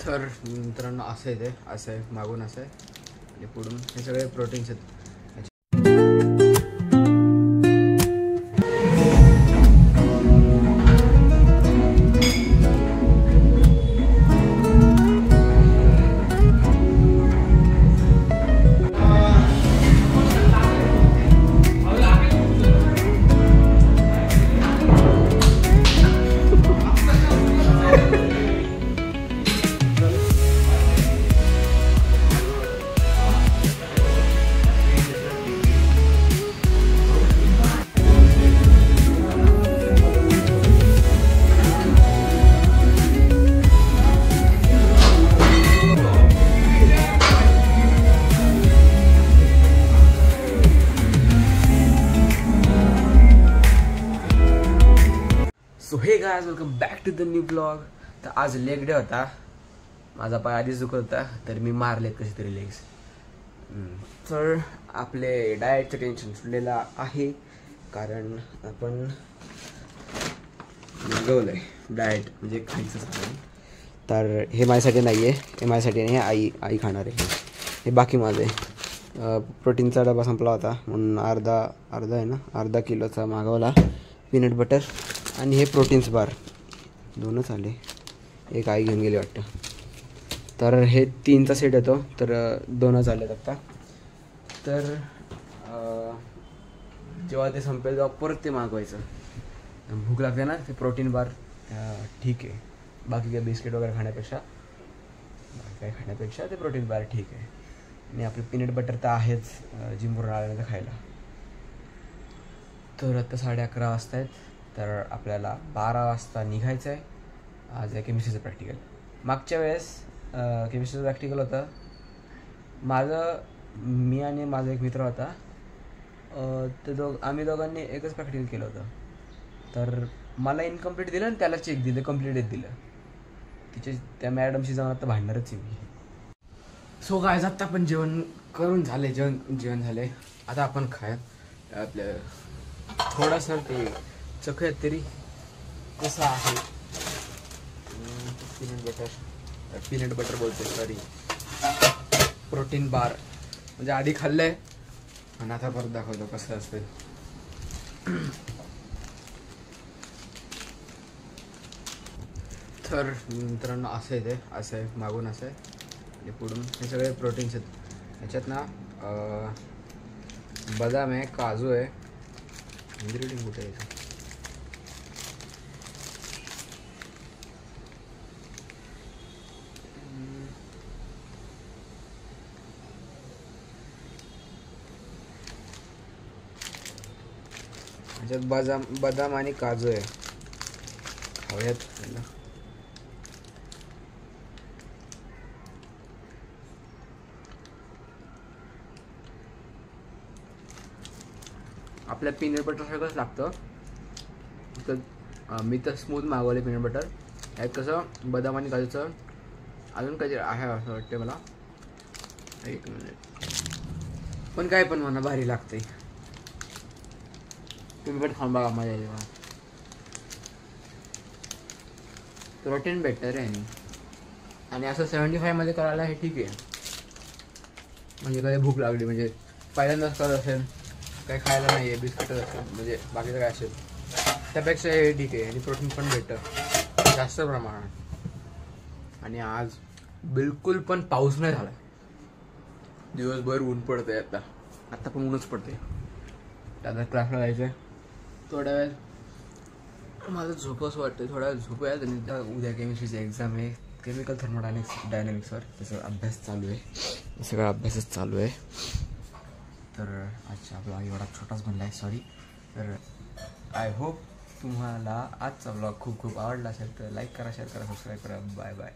तर मित्रांनो असं आहे, ते असं आहे, मागून असं आहे आणि पुढून हे सगळे प्रोटीन्स आहेत. So hey guys, welcome back to the new blog. तर आज लेग डे होता. माझा पाय आधीच दुखत होता, तर मी मारलेत कसे तरी लेग्स. तर आपले डाएटचं टेन्शन सुटलेलं आहे, कारण आपण निघवलंय डाएट म्हणजे खायचं सामान. तर हे माझ्यासाठी नाही आहे, हे माझ्यासाठी नाही, आई खाणार आहे. हे बाकी माझं आहे. प्रोटीनचा डबा संपला होता म्हणून अर्धा आहे ना, अर्धा किलोचा मागवला पीनट बटर. आणि हे प्रोटीन्स बार दोनच आले, एक आई घेऊन गेली वाटतं. तर हे 3चा सेट येतो, तर 2च आलेत आत्ता. तर जेव्हा ते संपेल तेव्हा परत ते मागवायचं. भूक लागते ना, ते प्रोटीन बार ठीक आहे. बाकी काय बिस्किट वगैरे खाण्यापेक्षा ते प्रोटीन बार ठीक आहे. आणि आपलं पीनट बटर तर आहेच जिमवरून आल्यानंतर खायला. तर आता 11:30 वाजता आहेत. तर आपल्याला 12 वाजता निघायचं आहे. आज आहे केमिस्ट्रीचं प्रॅक्टिकल. मागच्या वेळेस केमिस्ट्रीचं प्रॅक्टिकल होतं मी आणि माझा एक मित्र होता. आम्ही दोघांनी एकच प्रॅक्टिकल केलं होतं. तर मला इनकम्प्लीट दिलं आणि त्याला चेक दिलं, कम्प्लीटच दिलं. त्या मॅडमशी जाऊन आता भांडणारच आहे मी. सो गाइस, आत्ता आपण जेवण करून झाले, जेवण झाले. आता आपण आपलं थोडंसं ते चखूयात तरी कसं आहे. पीनट बटर बोलते, सॉरी, प्रोटीन बार. म्हणजे आधी खाल्लंय आणि आता परत दाखवतो कसं असतं. तर मित्रांनो असं आहे, ते असं आहे, मागून असं आहे आणि पुढून हे सगळे प्रोटीन्स आहेत. ह्याच्यात ना बदाम आहे, काजू आहे. इन्ग्रेडियंट कुठे आहे? ह्याच्यात बदाम आणि काजू आहे. खाऊयात. आपल्या पीनट बटर सगळंच लागतं. तर मी तर स्मूथ मागवले पीनट बटर. यात कसं बदाम आणि काजूचं अजून काहीतरी आहे असं वाटते मला. 1 मिनिट. पण काय पण म्हणा, भारी लागते. तुम्ही पण खाऊन बघा, मजा येईल. प्रोटीन बेटर आहे आणि असं 75 मध्ये करायला हे ठीक आहे. म्हणजे कधी भूक लागली, म्हणजे पहिल्यांदाच करत असेल, काही खायला नाही आहे, बिस्किटच असेल, म्हणजे बाकीचं काय असेल, त्यापेक्षा हे ठीक आहे. आणि प्रोटीन पण भेटतं जास्त प्रमाणात. आणि आज बिलकुल पण पाऊस नाही झाला. दिवसभर ऊन पडतंय. आता पण ऊनच पडते. आता क्लासला जायचं आहे. थोड्या वेळ मला झोपच वाटते. थोड्या वेळ झोपूयात. आणि उद्या केमिस्ट्रीची एक्झाम आहे, केमिकल थर्मोडायनॅमिक्सवर. त्याचा अभ्यास चालू आहे, सगळा अभ्यासच चालू आहे. तर आजचा ब्लॉग एवढा छोटाच बनला आहे, सॉरी. तर आय होप तुम्हाला आजचा ब्लॉग खूप आवडला असेल. तर लाईक करा, शेअर करा, सबस्क्राईब करा. Bye bye.